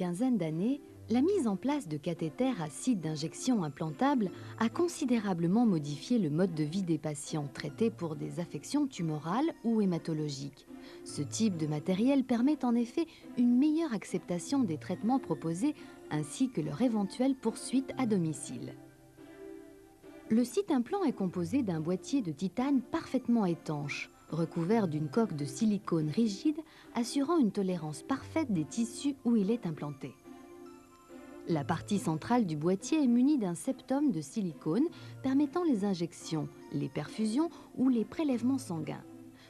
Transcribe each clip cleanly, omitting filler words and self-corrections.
quinzaine d'années, la mise en place de cathéters à site d'injection implantable a considérablement modifié le mode de vie des patients traités pour des affections tumorales ou hématologiques. Ce type de matériel permet en effet une meilleure acceptation des traitements proposés ainsi que leur éventuelle poursuite à domicile. Le site implant est composé d'un boîtier de titane parfaitement étanche, recouvert d'une coque de silicone rigide assurant une tolérance parfaite des tissus où il est implanté. La partie centrale du boîtier est munie d'un septum de silicone permettant les injections, les perfusions ou les prélèvements sanguins.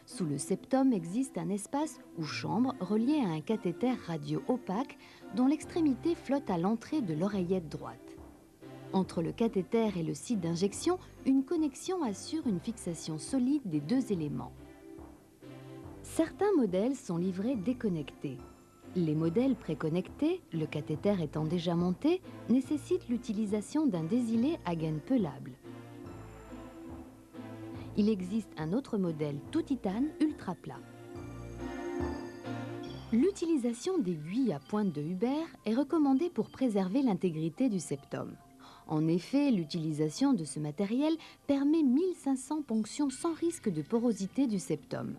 Sous le septum existe un espace ou chambre relié à un cathéter radio opaque dont l'extrémité flotte à l'entrée de l'oreillette droite. Entre le cathéter et le site d'injection, une connexion assure une fixation solide des deux éléments. Certains modèles sont livrés déconnectés. Les modèles préconnectés, le cathéter étant déjà monté, nécessitent l'utilisation d'un désilé à gaine pelable. Il existe un autre modèle tout titane ultra plat. L'utilisation d'aiguilles à pointe de Huber est recommandée pour préserver l'intégrité du septum. En effet, l'utilisation de ce matériel permet 1500 ponctions sans risque de porosité du septum.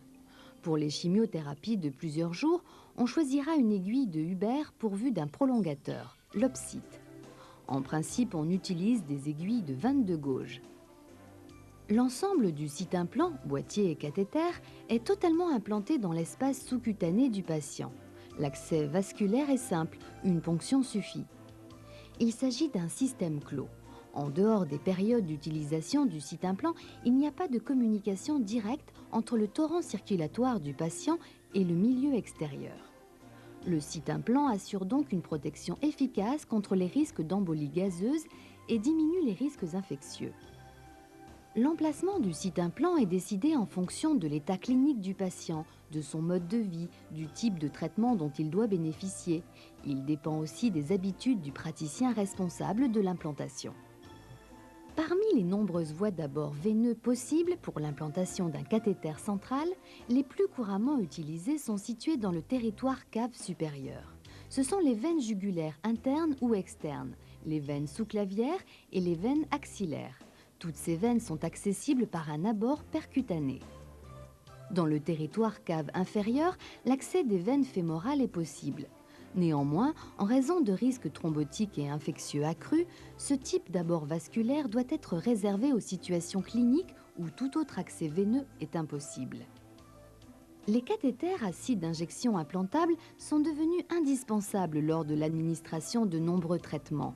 Pour les chimiothérapies de plusieurs jours, on choisira une aiguille de Huber pourvue d'un prolongateur, l'Opsite. En principe, on utilise des aiguilles de 22 gauges. L'ensemble du site implant, boîtier et cathéter, est totalement implanté dans l'espace sous-cutané du patient. L'accès vasculaire est simple, une ponction suffit. Il s'agit d'un système clos. En dehors des périodes d'utilisation du site implant, il n'y a pas de communication directe entre le torrent circulatoire du patient et le milieu extérieur. Le site implant assure donc une protection efficace contre les risques d'embolie gazeuse et diminue les risques infectieux. L'emplacement du site implant est décidé en fonction de l'état clinique du patient, de son mode de vie, du type de traitement dont il doit bénéficier. Il dépend aussi des habitudes du praticien responsable de l'implantation. Parmi les nombreuses voies d'abord veineux possibles pour l'implantation d'un cathéter central, les plus couramment utilisées sont situées dans le territoire cave supérieur. Ce sont les veines jugulaires internes ou externes, les veines sous-clavières et les veines axillaires. Toutes ces veines sont accessibles par un abord percutané. Dans le territoire cave inférieur, l'accès des veines fémorales est possible. Néanmoins, en raison de risques thrombotiques et infectieux accrus, ce type d'abord vasculaire doit être réservé aux situations cliniques où tout autre accès veineux est impossible. Les cathéters à site d'injection implantable sont devenus indispensables lors de l'administration de nombreux traitements.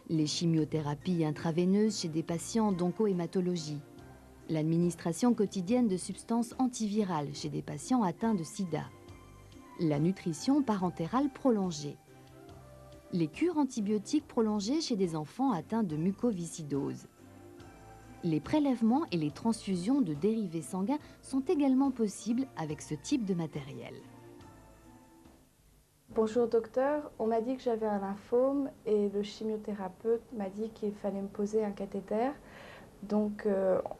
Les chimiothérapies intraveineuses chez des patients d'oncohématologie, l'administration quotidienne de substances antivirales chez des patients atteints de sida, la nutrition parentérale prolongée, les cures antibiotiques prolongées chez des enfants atteints de mucoviscidose. Les prélèvements et les transfusions de dérivés sanguins sont également possibles avec ce type de matériel. Bonjour docteur, on m'a dit que j'avais un lymphome et le chimiothérapeute m'a dit qu'il fallait me poser un cathéter. Donc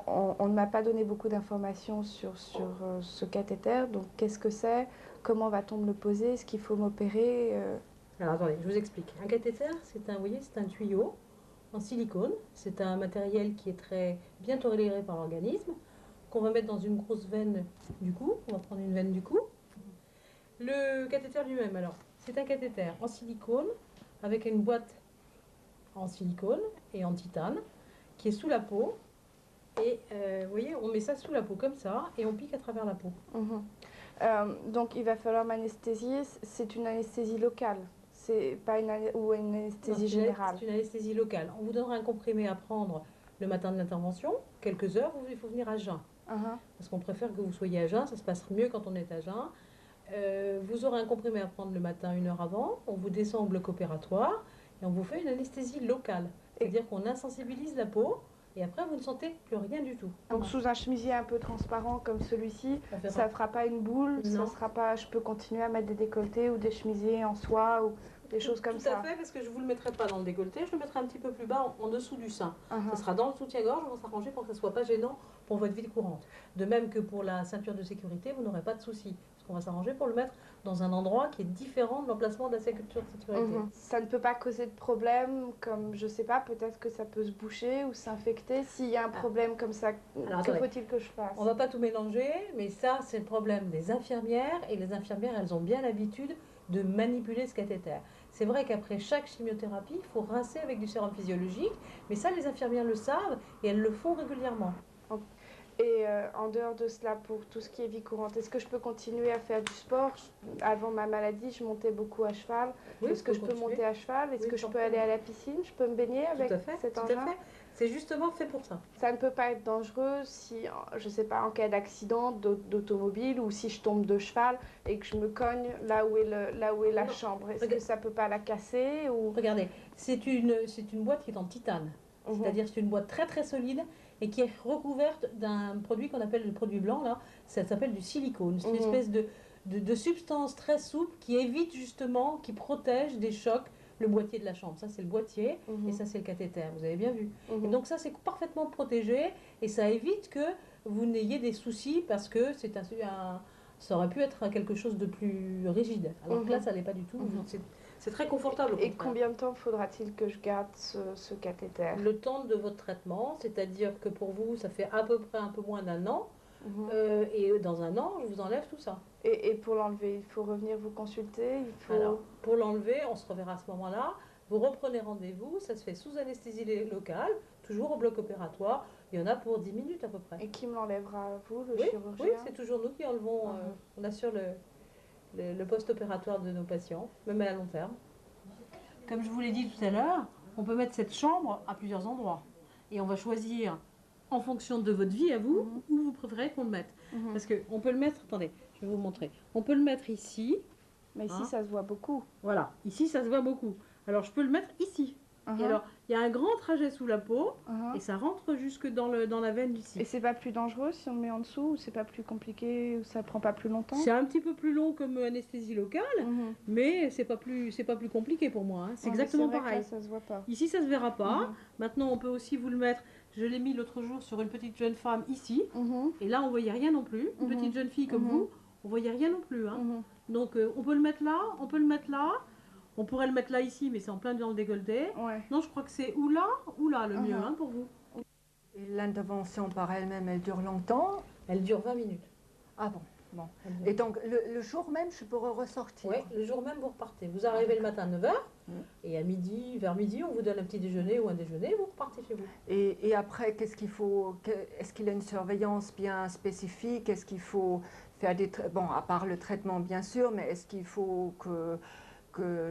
on ne m'a pas donné beaucoup d'informations sur ce cathéter. Donc qu'est-ce que c'est? Comment va-t-on me le poser? Est-ce qu'il faut m'opérer? Alors attendez, je vous explique. Un cathéter, c'est un tuyau en silicone. C'est un matériel qui est très bien toléré par l'organisme, qu'on va mettre dans une grosse veine du cou. On va prendre une veine du cou. Le cathéter lui-même, alors, c'est un cathéter en silicone avec une boîte en silicone et en titane qui est sous la peau. Et vous voyez, on met ça sous la peau comme ça et on pique à travers la peau. Donc il va falloir m'anesthésier. C'est une anesthésie locale, c'est pas une anesthésie générale. C'est une anesthésie locale. On vous donnera un comprimé à prendre le matin de l'intervention, quelques heures, il faut venir à jeun. Parce qu'on préfère que vous soyez à jeun, ça se passe mieux quand on est à jeun. Vous aurez un comprimé à prendre le matin 1 heure avant, on vous descend au bloc opératoire et on vous fait une anesthésie locale. C'est-à-dire qu'on insensibilise la peau et après vous ne sentez plus rien du tout. Donc sous un chemisier un peu transparent comme celui-ci, ça ne fera pas une boule, ça sera pas, je peux continuer à mettre des décolletés ou des chemisiers en soie ou des choses comme ça. Tout à fait, parce que je ne vous le mettrai pas dans le décolleté, je le mettrai un petit peu plus bas en dessous du sein. Ça sera dans le soutien-gorge, on va s'arranger pour que ça ne soit pas gênant pour votre vie courante. De même que pour la ceinture de sécurité, vous n'aurez pas de souci. Parce qu'on va s'arranger pour le mettre dans un endroit qui est différent de l'emplacement de la ceinture de sécurité. Ça ne peut pas causer de problème, comme je sais pas, peut-être que ça peut se boucher ou s'infecter. S'il y a un problème comme ça, Alors, que faut-il que je fasse? On va pas tout mélanger, mais ça, c'est le problème des infirmières. Et les infirmières, elles ont bien l'habitude de manipuler ce cathéter. C'est vrai qu'après chaque chimiothérapie, il faut rincer avec du sérum physiologique, mais ça, les infirmières le savent et elles le font régulièrement. Et en dehors de cela, pour tout ce qui est vie courante, est-ce que je peux continuer à faire du sport? Avant ma maladie, je montais beaucoup à cheval. Oui, Est-ce que je peux monter à cheval? Est-ce que je peux aller à la piscine? Je peux me baigner avec cet engin? C'est justement fait pour ça. Ça ne peut pas être dangereux si, je sais pas, en cas d'accident d'automobile ou si je tombe de cheval et que je me cogne là où est la chambre. Est-ce que ça peut pas la casser ou... Regardez, c'est une boîte qui est en titane. C'est-à-dire c'est une boîte très très solide et qui est recouverte d'un produit qu'on appelle le produit blanc, là. Ça s'appelle du silicone. C'est une espèce de substance très souple qui évite justement, qui protège des chocs le boîtier de la chambre. Ça, c'est le boîtier et ça, c'est le cathéter. Vous avez bien vu. Et donc ça, c'est parfaitement protégé et ça évite que vous n'ayez des soucis parce que ça aurait pu être quelque chose de plus rigide. Alors que là, ça n'est pas du tout. C'est très confortable. Et combien de temps faudra-t-il que je garde ce cathéter? Le temps de votre traitement, c'est-à-dire que pour vous, ça fait à peu près un peu moins d'un an. Et dans un an, je vous enlève tout ça. Et pour l'enlever, il faut revenir vous consulter? Alors, pour l'enlever, on se reverra à ce moment-là. Vous reprenez rendez-vous, ça se fait sous anesthésie locale, toujours au bloc opératoire. Il y en a pour 10 minutes à peu près. Et qui me l'enlèvera, vous, le chirurgien? Oui, c'est toujours nous qui enlevons. On assure le post-opératoire de nos patients, même à long terme. Comme je vous l'ai dit tout à l'heure, on peut mettre cette chambre à plusieurs endroits. Et on va choisir, en fonction de votre vie à vous, où vous préférez qu'on le mette. Parce qu'on peut le mettre, attendez, je vais vous montrer. On peut le mettre ici. Mais ici, ça se voit beaucoup. Voilà, ici, ça se voit beaucoup. Alors, je peux le mettre ici. Et alors, il y a un grand trajet sous la peau et ça rentre jusque dans la veine d'ici. Et c'est pas plus dangereux si on le met en dessous ou c'est pas plus compliqué ou ça prend pas plus longtemps? C'est un petit peu plus long comme anesthésie locale, mais c'est pas plus compliqué pour moi. Hein. C'est exactement pareil. Là, ça se voit pas. Ici, ça se verra pas. Maintenant, on peut aussi vous le mettre. Je l'ai mis l'autre jour sur une petite jeune femme ici. Et là, on voyait rien non plus. Une petite jeune fille comme vous, on voyait rien non plus. Hein. Donc, on peut le mettre là, on peut le mettre là. On pourrait le mettre là, ici, mais c'est en plein dans le décolleté. Non, je crois que c'est ou là le mieux hein, pour vous. Et l'intervention par elle-même, elle dure longtemps? Elle dure 20 minutes. Ah bon, bon. Et donc, le jour même, je pourrais ressortir? Oui, le jour même, vous repartez. Vous arrivez le matin à 9h, et à midi, vers midi, on vous donne un petit déjeuner ou un déjeuner, vous repartez chez vous. Et après, qu'est-ce qu'il faut? Est-ce qu'il y a une surveillance bien spécifique? Est-ce qu'il faut faire bon, à part le traitement, bien sûr, mais est-ce qu'il faut que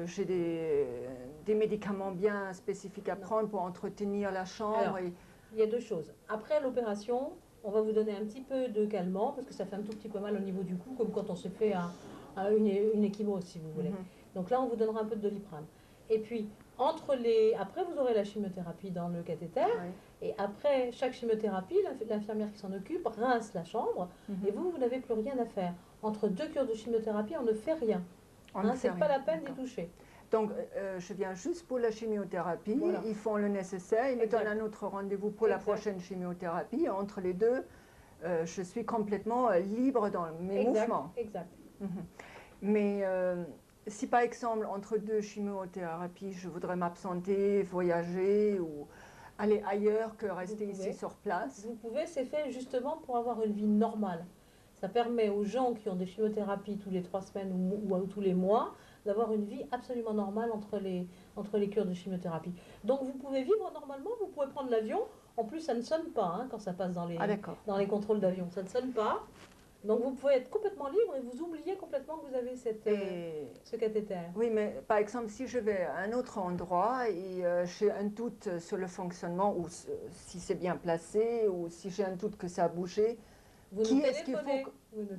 j'ai des médicaments bien spécifiques à prendre pour entretenir la chambre? Alors, il y a deux choses. Après l'opération, on va vous donner un petit peu de calmant, parce que ça fait un tout petit peu mal au niveau du cou, comme quand on se fait une échymose, si vous voulez. Donc là, on vous donnera un peu de Doliprane. Et puis, après, vous aurez la chimiothérapie dans le cathéter. Et après chaque chimiothérapie, l'infirmière qui s'en occupe rince la chambre. Et vous n'avez plus rien à faire. Entre deux cures de chimiothérapie, on ne fait rien. C'est pas la peine d'y toucher. Donc, je viens juste pour la chimiothérapie. Voilà. Ils font le nécessaire. Ils me donnent un autre rendez-vous pour la prochaine chimiothérapie. Entre les deux, je suis complètement libre dans mes mouvements. Exact. Mais si par exemple, entre deux chimiothérapies, je voudrais m'absenter, voyager ou aller ailleurs que rester ici sur place. Vous pouvez, c'est fait justement pour avoir une vie normale. Ça permet aux gens qui ont des chimiothérapies tous les 3 semaines ou tous les mois d'avoir une vie absolument normale entre les cures de chimiothérapie. Donc vous pouvez vivre normalement, vous pouvez prendre l'avion. En plus, ça ne sonne pas hein, quand ça passe dans les contrôles d'avion. Ça ne sonne pas. Donc vous pouvez être complètement libre et vous oubliez complètement que vous avez ce cathéter. Oui, mais par exemple, si je vais à un autre endroit et j'ai un doute sur le fonctionnement ou si c'est bien placé ou si j'ai un doute que ça a bougé, vous nous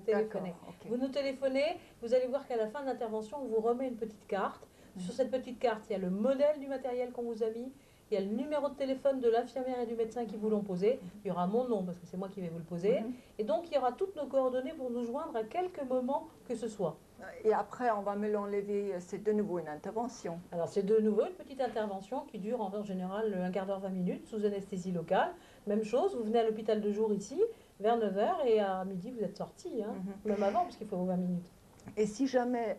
téléphonez. Vous nous téléphonez, vous allez voir qu'à la fin de l'intervention, on vous remet une petite carte. Sur cette petite carte, il y a le modèle du matériel qu'on vous a mis, il y a le numéro de téléphone de l'infirmière et du médecin qui vous l'ont posé, il y aura mon nom parce que c'est moi qui vais vous le poser, et donc il y aura toutes nos coordonnées pour nous joindre à quelque moment que ce soit. Et après, on va me l'enlever, c'est de nouveau une intervention. Alors c'est de nouveau une petite intervention qui dure en général un quart d'heure, 20 minutes, sous anesthésie locale. Même chose, vous venez à l'hôpital de jour ici, vers 9 h et à midi vous êtes sorti, hein, même avant parce qu'il faut 20 minutes. Et si jamais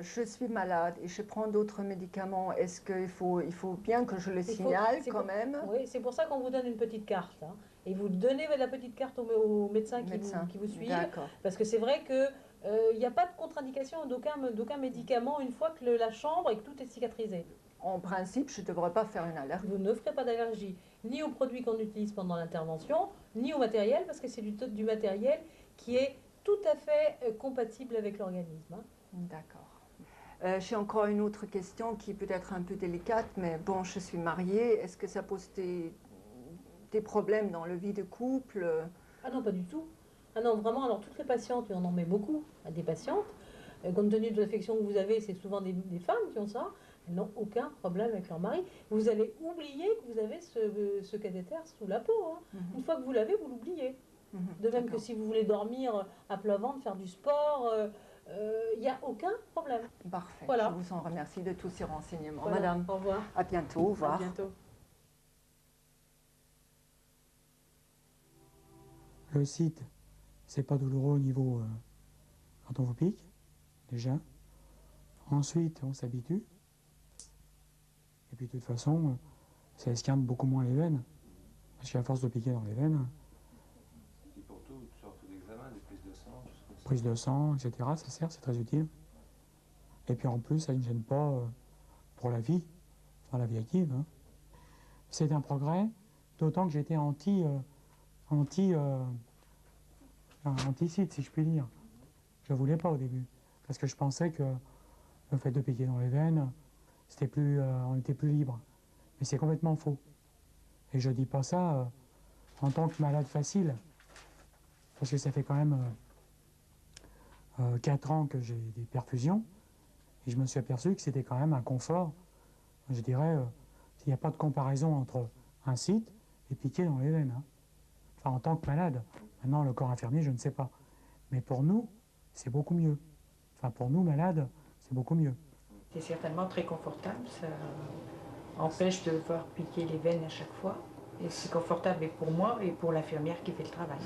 je suis malade et je prends d'autres médicaments, est-ce qu'il faut bien que je le signale quand même? Oui, c'est pour ça qu'on vous donne une petite carte. Hein. Et vous donnez la petite carte au médecin qui vous suit. Parce que c'est vrai que il n'y a pas de contre-indication d'aucun médicament une fois que la chambre et que tout est cicatrisé. En principe, je ne devrais pas faire une allergie. Vous ne ferez pas d'allergie ni aux produits qu'on utilise pendant l'intervention, ni au matériel, parce que c'est du matériel qui est tout à fait compatible avec l'organisme. Hein. D'accord. J'ai encore une autre question qui peut être un peu délicate, mais bon, je suis mariée. Est-ce que ça pose des problèmes dans le vie de couple? Ah non, pas du tout. Ah non, vraiment, alors toutes les patientes, et on en met beaucoup à des patientes, compte tenu de l'affection que vous avez, c'est souvent des femmes qui ont ça, elles n'ont aucun problème avec leur mari. Vous allez oublier que vous avez ce cathéter sous la peau. Hein. Une fois que vous l'avez, vous l'oubliez. De même que si vous voulez dormir à plat ventre, faire du sport, il n'y a aucun problème. Parfait. Voilà. Je vous en remercie de tous ces renseignements. Voilà. Madame, au revoir. À bientôt. Au revoir. À bientôt. Le site, c'est pas douloureux au niveau quand on vous pique, déjà. Ensuite, on s'habitue. Et puis de toute façon, ça esquinte beaucoup moins les veines. Parce qu'à force de piquer dans les veines, pour tout, surtout d'examen, des prises de sang, prise de sang, etc., ça sert, c'est très utile. Et puis en plus, ça ne gêne pas pour la vie, enfin la vie active. Hein. C'est un progrès, d'autant que j'étais anti-site, si je puis dire. Je ne voulais pas au début, parce que je pensais que le fait de piquer dans les veines, on était plus libre. Mais c'est complètement faux. Et je ne dis pas ça en tant que malade facile, parce que ça fait quand même 4 ans que j'ai des perfusions, et je me suis aperçu que c'était quand même un confort. Je dirais, il n'y a pas de comparaison entre un site et piquer dans les veines. Hein. Enfin, en tant que malade. Maintenant, le corps infirmier, je ne sais pas. Mais pour nous, c'est beaucoup mieux. Enfin, pour nous, malades, c'est beaucoup mieux. C'est certainement très confortable. Ça empêche de devoir piquer les veines à chaque fois. Et c'est confortable et pour moi et pour l'infirmière qui fait le travail.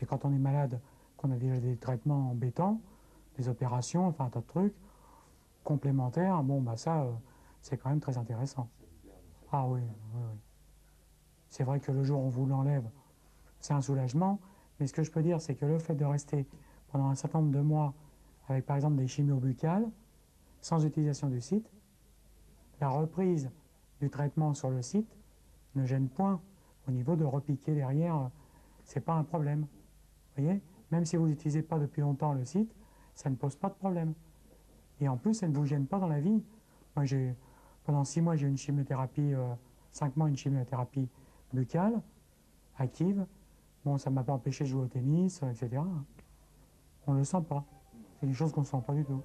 Et quand on est malade, qu'on a déjà des traitements embêtants, des opérations, enfin un tas de trucs complémentaires, bon, bah ça, c'est quand même très intéressant. Ah oui, oui, oui. C'est vrai que le jour où on vous l'enlève, c'est un soulagement, mais ce que je peux dire, c'est que le fait de rester pendant un certain nombre de mois avec par exemple des chimios buccales, sans utilisation du site, la reprise du traitement sur le site ne gêne point. Au niveau de repiquer derrière, c'est pas un problème. Vous voyez, même si vous n'utilisez pas depuis longtemps le site, ça ne pose pas de problème. Et en plus, ça ne vous gêne pas dans la vie. Moi, pendant 6 mois, j'ai eu une chimiothérapie, 5 mois, une chimiothérapie buccale, active. Bon, ça ne m'a pas empêché de jouer au tennis, etc. On ne le sent pas. C'est des choses qu'on ne sent pas du tout.